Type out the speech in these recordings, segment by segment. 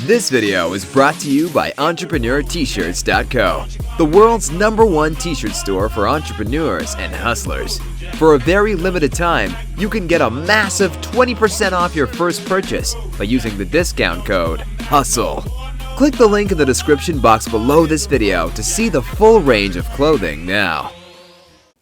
This video is brought to you by EntrepreneurT-shirts.co, the world's #1 t-shirt store for entrepreneurs and hustlers. For a very limited time, you can get a massive 20% off your first purchase by using the discount code HUSTLE. Click the link in the description box below this video to see the full range of clothing now.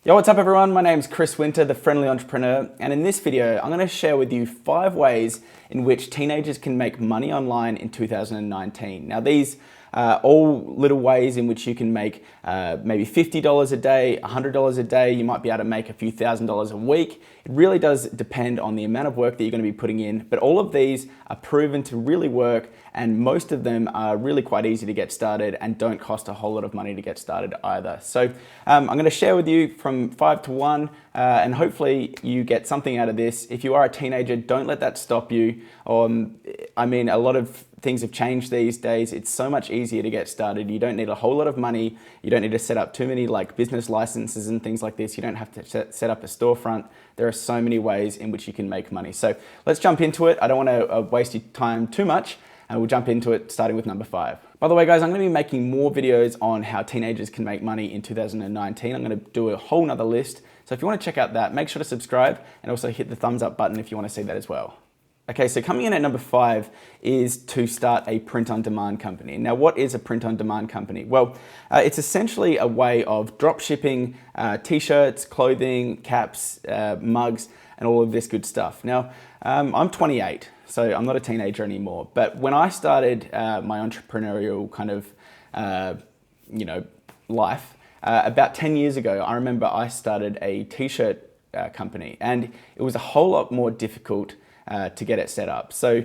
Yo, what's up everyone? My name's Chris Winter, the Friendly Entrepreneur, and in this video, I'm going to share with you 5 ways in which teenagers can make money online in 2019. Now these are all little ways in which you can make maybe $50 a day, $100 a day. You might be able to make a few $1,000s a week. It really does depend on the amount of work that you're going to be putting in, but all of these are proven to really work, and most of them are really quite easy to get started and don't cost a whole lot of money to get started either. So I'm going to share with you from 5 to 1 and hopefully you get something out of this. If you are a teenager, don't let that stop you. I mean, a lot of things have changed these days. It's so much easier to get started. You don't need a whole lot of money. You don't need to set up too many like business licenses and things like this. You don't have to set up a storefront. There are so many ways in which you can make money. So let's jump into it. I don't want to waste your time too much, and we'll jump into it starting with number 5. By the way, guys, I'm going to be making more videos on how teenagers can make money in 2019. I'm going to do a whole nother list. So if you want to check out that, make sure to subscribe and also hit the thumbs up button if you want to see that as well. Okay, so coming in at number 5 is to start a print-on-demand company. Now, what is a print-on-demand company? Well, it's essentially a way of drop shipping t-shirts, clothing, caps, mugs, and all of this good stuff. Now, I'm 28, so I'm not a teenager anymore. But when I started my entrepreneurial kind of, life, about 10 years ago, I remember I started a t-shirt company, and it was a whole lot more difficult to get it set up. So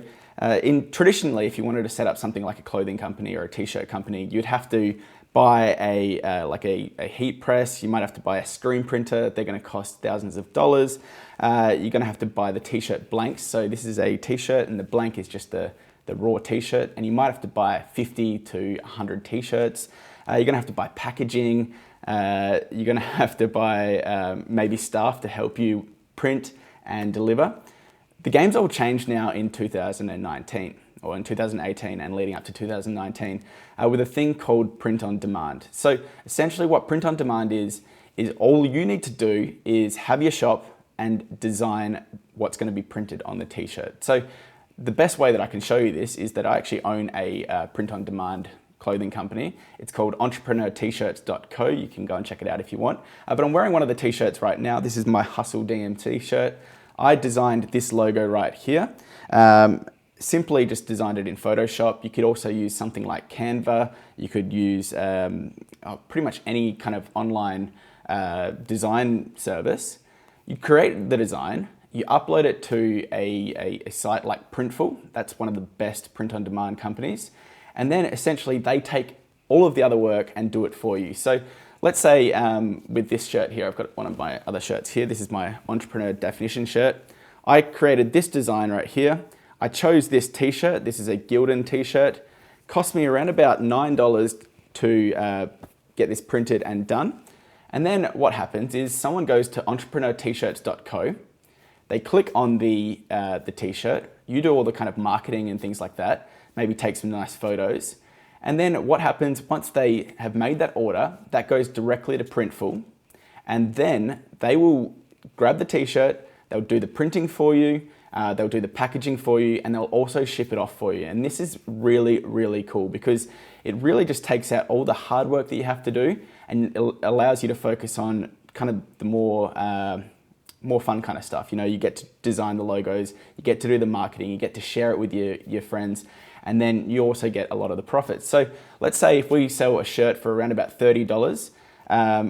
traditionally, if you wanted to set up something like a clothing company or a t-shirt company, you'd have to buy a heat press. You might have to buy a screen printer. They're going to cost thousands of dollars. You're going to have to buy the t-shirt blanks. So this is a t-shirt and the blank is just the raw t-shirt. And you might have to buy 50 to 100 t-shirts. You're going to have to buy packaging. You're going to have to buy maybe staff to help you print and deliver. The game's all changed now in 2019 or in 2018 and leading up to 2019 with a thing called print-on-demand. So essentially what print-on-demand is all you need to do is have your shop and design what's going to be printed on the t-shirt. So the best way that I can show you this is that I actually own a print-on-demand clothing company. It's called EntrepreneurT-shirts.co. You can go and check it out if you want. But I'm wearing one of the t-shirts right now. This is my Hustle DMT shirt. I designed this logo right here. Simply just designed it in Photoshop. You could also use something like Canva. You could use pretty much any kind of online design service. You create the design, you upload it to a site like Printful. That's one of the best print-on-demand companies. And then essentially they take all of the other work and do it for you. So let's say with this shirt here, I've got one of my other shirts here. This is my Entrepreneur Definition shirt. I created this design right here. I chose this t-shirt. This is a Gildan t-shirt. Cost me around about $9 to get this printed and done. And then what happens is someone goes to EntrepreneurT-shirts.co. They click on the t-shirt. You do all the kind of marketing and things like that. Maybe take some nice photos. And then what happens once they have made that order, that goes directly to Printful, and then they will grab the t-shirt, they'll do the printing for you, they'll do the packaging for you, and they'll also ship it off for you. And this is really, really cool because it really just takes out all the hard work that you have to do and it allows you to focus on kind of the more fun kind of stuff. You know, you get to design the logos, you get to do the marketing, you get to share it with your friends, and then you also get a lot of the profits. So let's say if we sell a shirt for around about $30,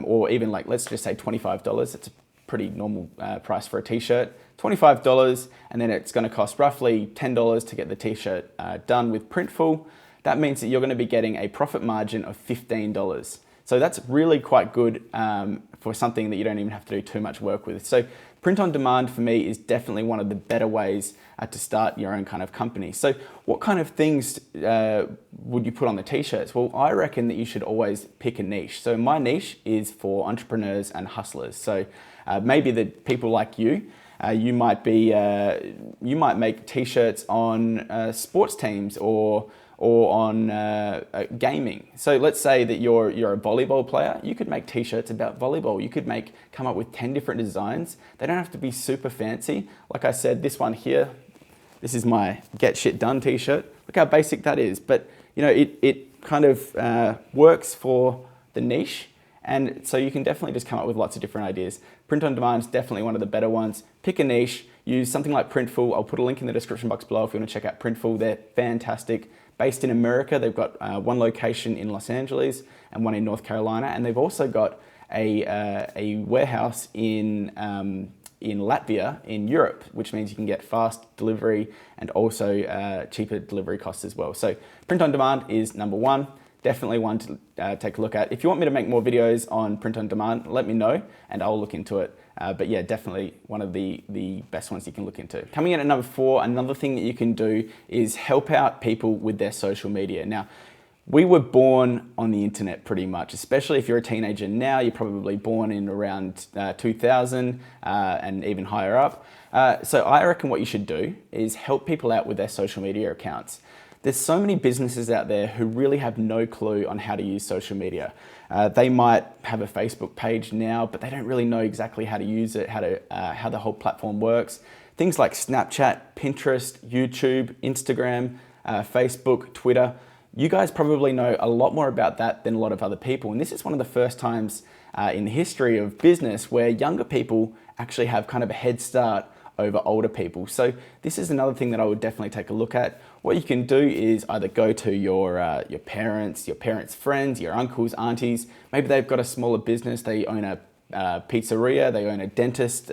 or even like, let's just say $25, it's a pretty normal price for a t-shirt, $25, and then it's gonna cost roughly $10 to get the t-shirt done with Printful. That means that you're gonna be getting a profit margin of $15. So that's really quite good for something that you don't even have to do too much work with. So print on demand for me is definitely one of the better ways to start your own kind of company. So what kind of things would you put on the t-shirts? Well, I reckon that you should always pick a niche. So my niche is for entrepreneurs and hustlers. So maybe the people like you, you might make t-shirts on sports teams or or on gaming. So let's say that you're a volleyball player. You could make t-shirts about volleyball. You could come up with 10 different designs. They don't have to be super fancy. Like I said, this one here, this is my Get Shit Done t-shirt. Look how basic that is. But you know, it kind of works for the niche. And so you can definitely just come up with lots of different ideas. Print on demand is definitely one of the better ones. Pick a niche, use something like Printful. I'll put a link in the description box below if you want to check out Printful. They're fantastic. Based in America, they've got one location in Los Angeles and one in North Carolina. And they've also got a warehouse in Latvia in Europe, which means you can get fast delivery and also cheaper delivery costs as well. So print on demand is number one. Definitely one to take a look at. If you want me to make more videos on print on demand, let me know and I'll look into it. But yeah, definitely one of the best ones you can look into. Coming in at number 4, another thing that you can do is help out people with their social media. Now, we were born on the internet pretty much, especially if you're a teenager now. You're probably born in around 2000 and even higher up. So I reckon what you should do is help people out with their social media accounts. There's so many businesses out there who really have no clue on how to use social media. They might have a Facebook page now, but they don't really know exactly how to use it, how the whole platform works. Things like Snapchat, Pinterest, YouTube, Instagram, Facebook, Twitter. You guys probably know a lot more about that than a lot of other people. And this is one of the first times in the history of business where younger people actually have kind of a head start over older people. So this is another thing that I would definitely take a look at. What you can do is either go to your parents' friends, your uncles, aunties. Maybe they've got a smaller business. They own a pizzeria. They own a dentist.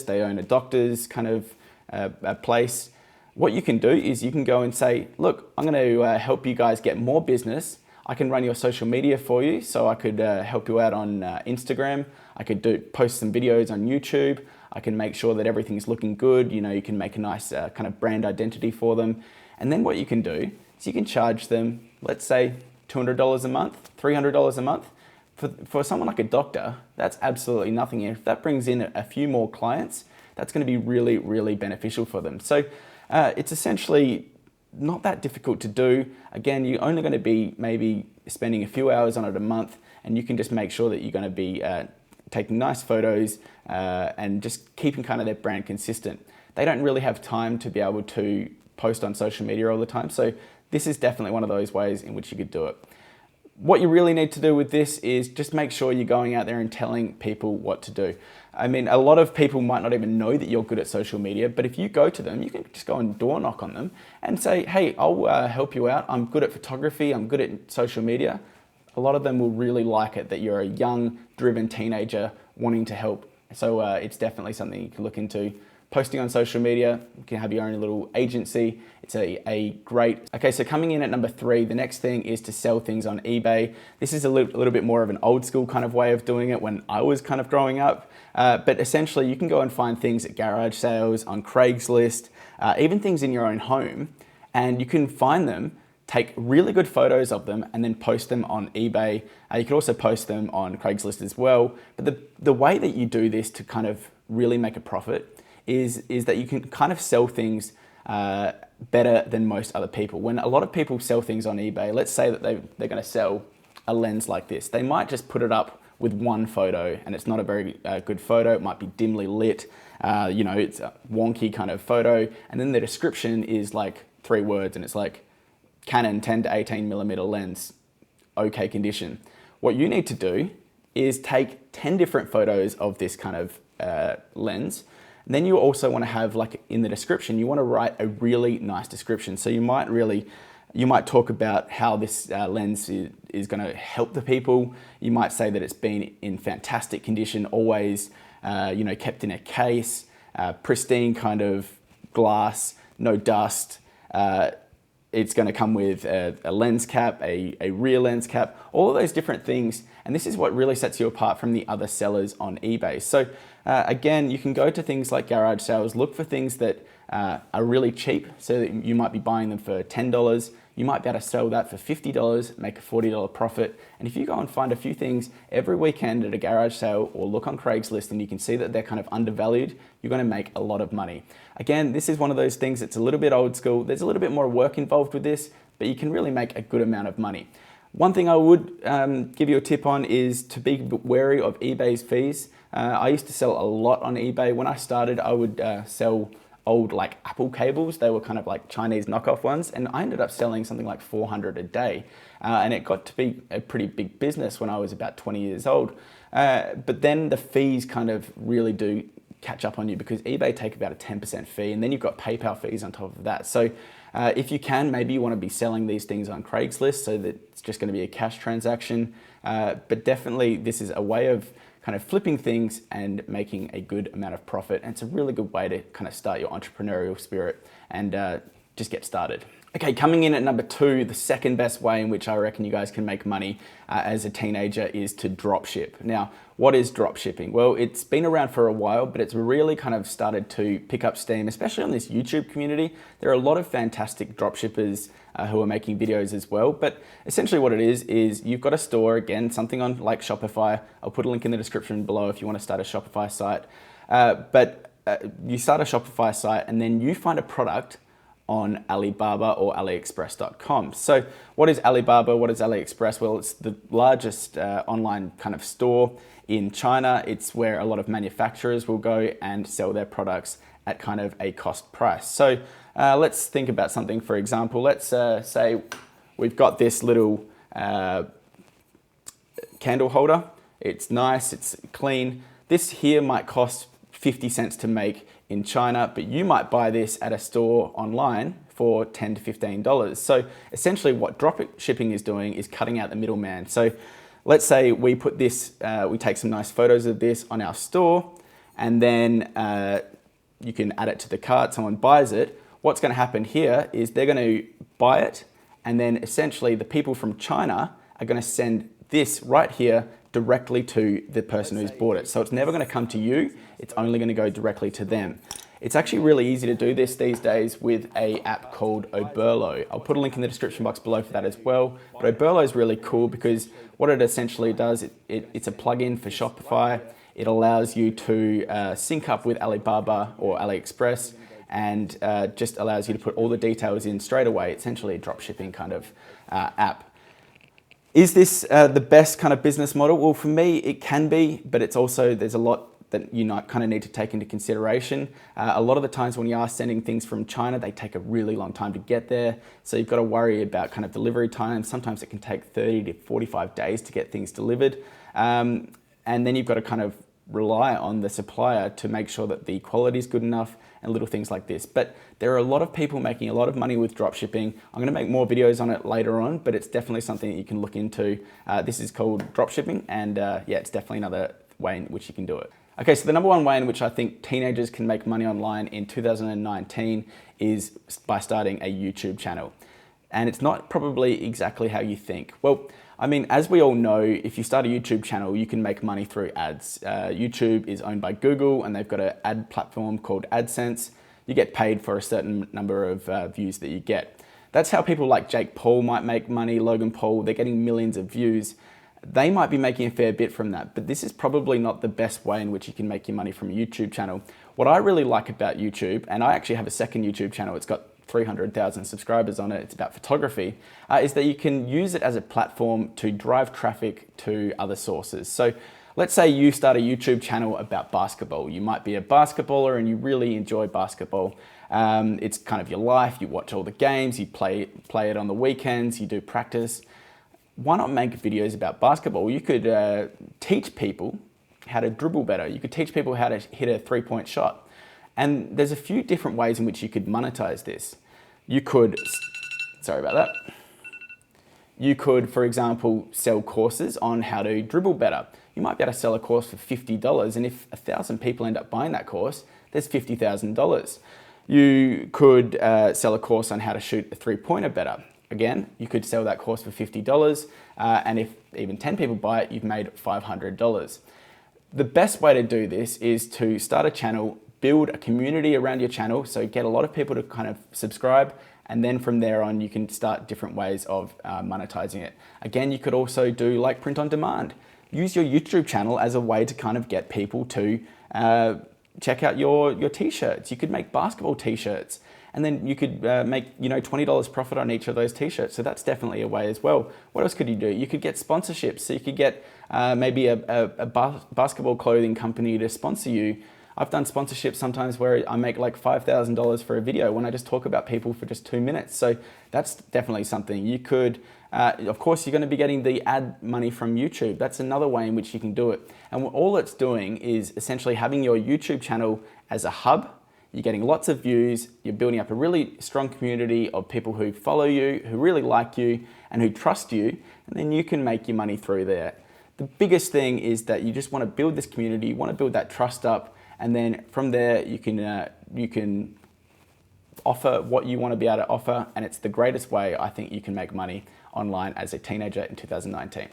They own a doctor's kind of a place. What you can do is you can go and say, look, I'm going to help you guys get more business. I can run your social media for you. So I could help you out on Instagram. I could post some videos on YouTube. I can make sure that everything's looking good. You know, you can make a nice kind of brand identity for them. And then what you can do is you can charge them, let's say $200 a month, $300 a month. For someone like a doctor, that's absolutely nothing. If that brings in a few more clients, that's going to be really, really beneficial for them. So it's essentially not that difficult to do. Again, you're only going to be maybe spending a few hours on it a month, and you can just make sure that you're going to be taking nice photos and just keeping kind of their brand consistent. They don't really have time to be able to post on social media all the time. So this is definitely one of those ways in which you could do it. What you really need to do with this is just make sure you're going out there and telling people what to do. I mean, a lot of people might not even know that you're good at social media, but if you go to them, you can just go and door knock on them and say, hey, I'll help you out. I'm good at photography. I'm good at social media. A lot of them will really like it that you're a young, driven teenager wanting to help. So it's definitely something you can look into. Posting on social media, you can have your own little agency. It's a great... Okay, so coming in at number 3, the next thing is to sell things on eBay. This is a little bit more of an old school kind of way of doing it when I was kind of growing up. But essentially you can go and find things at garage sales, on Craigslist, even things in your own home, and you can find them, take really good photos of them and then post them on eBay. You can also post them on Craigslist as well. But the way that you do this to kind of really make a profit is that you can kind of sell things better than most other people. When a lot of people sell things on eBay, let's say that they're going to sell a lens like this. They might just put it up with one photo and it's not a very good photo. It might be dimly lit. You know, it's a wonky kind of photo. And then the description is like 3 words and it's like Canon 10 to 18 millimeter lens, okay condition. What you need to do is take 10 different photos of this kind of lens. And then you also want to have, like in the description, you want to write a really nice description. So you might talk about how this lens is going to help the people. You might say that it's been in fantastic condition, always, you know, kept in a case, pristine kind of glass, no dust. It's going to come with a lens cap, a rear lens cap, all of those different things. And this is what really sets you apart from the other sellers on eBay. So again, you can go to things like garage sales, look for things that are really cheap. So that you might be buying them for $10. You might be able to sell that for $50, make a $40 profit. And if you go and find a few things every weekend at a garage sale or look on Craigslist and you can see that they're kind of undervalued, you're going to make a lot of money. Again, this is one of those things that's a little bit old school. There's a little bit more work involved with this, but you can really make a good amount of money. One thing I would give you a tip on is to be wary of eBay's fees. I used to sell a lot on eBay. When I started, I would sell old like Apple cables. They were kind of like Chinese knockoff ones, and I ended up selling something like 400 a day. And it got to be a pretty big business when I was about 20 years old. But then the fees kind of really do catch up on you because eBay take about a 10% fee, and then you've got PayPal fees on top of that. So if you can, maybe you want to be selling these things on Craigslist so that it's just going to be a cash transaction. But definitely this is a way of kind of flipping things and making a good amount of profit. And it's a really good way to kind of start your entrepreneurial spirit and just get started. Okay, coming in at number 2, the second best way in which I reckon you guys can make money as a teenager is to drop ship. Now, what is drop shipping? Well, it's been around for a while, but it's really kind of started to pick up steam, especially on this YouTube community. There are a lot of fantastic drop shippers who are making videos as well. But essentially what it is you've got a store, again, something on like Shopify. I'll put a link in the description below if you want to start a Shopify site. You start a Shopify site and then you find a product on Alibaba or aliexpress.com. So what is Alibaba? What is AliExpress? Well, it's the largest online kind of store in China. It's where a lot of manufacturers will go and sell their products at kind of a cost price. So let's think about something, for example. Let's say we've got this little candle holder. It's nice, it's clean. This here might cost 50 cents to make in China, but you might buy this at a store online for $10 to $15. So essentially what drop shipping is doing is cutting out the middleman. So let's say we put this, we take some nice photos of this on our store, and then you can add it to the cart, someone buys it. What's gonna happen here is they're gonna buy it, and then essentially the people from China are gonna send this right here directly to the person who's bought it. So it's never gonna come to you, it's only gonna go directly to them. It's actually really easy to do this these days with an app called Oberlo. I'll put a link in the description box below for that as well. But Oberlo is really cool because what it essentially does, it's a plugin for Shopify. It allows you to sync up with Alibaba or AliExpress and just allows you to put all the details in straight away. It's essentially a drop shipping kind of app. Is this the best kind of business model? Well, for me, it can be, but it's also, there's a lot that you kind of need to take into consideration. A lot of the times when you are sending things from China, they take a really long time to get there. So you've got to worry about kind of delivery time. Sometimes it can take 30 to 45 days to get things delivered. And then you've got to kind of rely on the supplier to make sure that the quality is good enough and little things like this. But there are a lot of people making a lot of money with dropshipping. I'm going to make more videos on it later on, but it's definitely something that you can look into. This is called dropshipping, and yeah, it's definitely another way in which you can do it. Okay, so the number one way in which I think teenagers can make money online in 2019 is by starting a YouTube channel. And it's not probably exactly how you think. Well, I mean, as we all know, if you start a YouTube channel, you can make money through ads. YouTube is owned by Google, and they've got an ad platform called AdSense. You get paid for a certain number of views that you get. That's how people like Jake Paul might make money, Logan Paul, they're getting millions of views. They might be making a fair bit from that, but this is probably not the best way in which you can make your money from a YouTube channel. What I really like about YouTube, and I actually have a second YouTube channel, it's got 300,000 subscribers on it, it's about photography, is that you can use it as a platform to drive traffic to other sources. So let's say you start a YouTube channel about basketball. You might be a basketballer and you really enjoy basketball. It's kind of your life, you watch all the games, you play it on the weekends, you do practice. Why not make videos about basketball? You could teach people how to dribble better. You could teach people how to hit a three-point shot. And there's a few different ways in which you could monetize this. You could, sorry about that. You could, for example, sell courses on how to dribble better. You might be able to sell a course for $50, and if 1,000 people end up buying that course, there's $50,000. You could sell a course on how to shoot a three-pointer better. Again, you could sell that course for $50, and if even 10 people buy it, you've made $500. The best way to do this is to start a channel, build a community around your channel. So get a lot of people to kind of subscribe, and then from there on, you can start different ways of monetizing it. Again, you could also do like print on demand. Use your YouTube channel as a way to kind of get people to check out your t-shirts. You could make basketball t-shirts, and then you could make $20 profit on each of those t-shirts. So that's definitely a way as well. What else could you do? You could get sponsorships. So you could get maybe a basketball clothing company to sponsor you. I've done sponsorships sometimes where I make like $5,000 for a video when I just talk about people for just 2 minutes. So that's definitely something. You could, of course, you're going to be getting the ad money from YouTube. That's another way in which you can do it. And all it's doing is essentially having your YouTube channel as a hub. You're getting lots of views. You're building up a really strong community of people who follow you, who really like you, and who trust you. And then you can make your money through there. The biggest thing is that you just want to build this community. You want to build that trust up. And then from there, you can offer what you want to be able to offer. And it's the greatest way I think you can make money online as a teenager in 2019.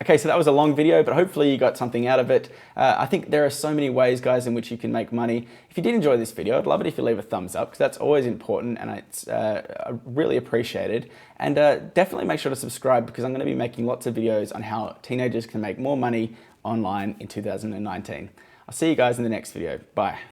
Okay, so that was a long video, but hopefully you got something out of it. I think there are so many ways, guys, in which you can make money. If you did enjoy this video, I'd love it if you leave a thumbs up, because that's always important and it's really appreciated. And definitely make sure to subscribe, because I'm going to be making lots of videos on how teenagers can make more money online in 2019. I'll see you guys in the next video. Bye.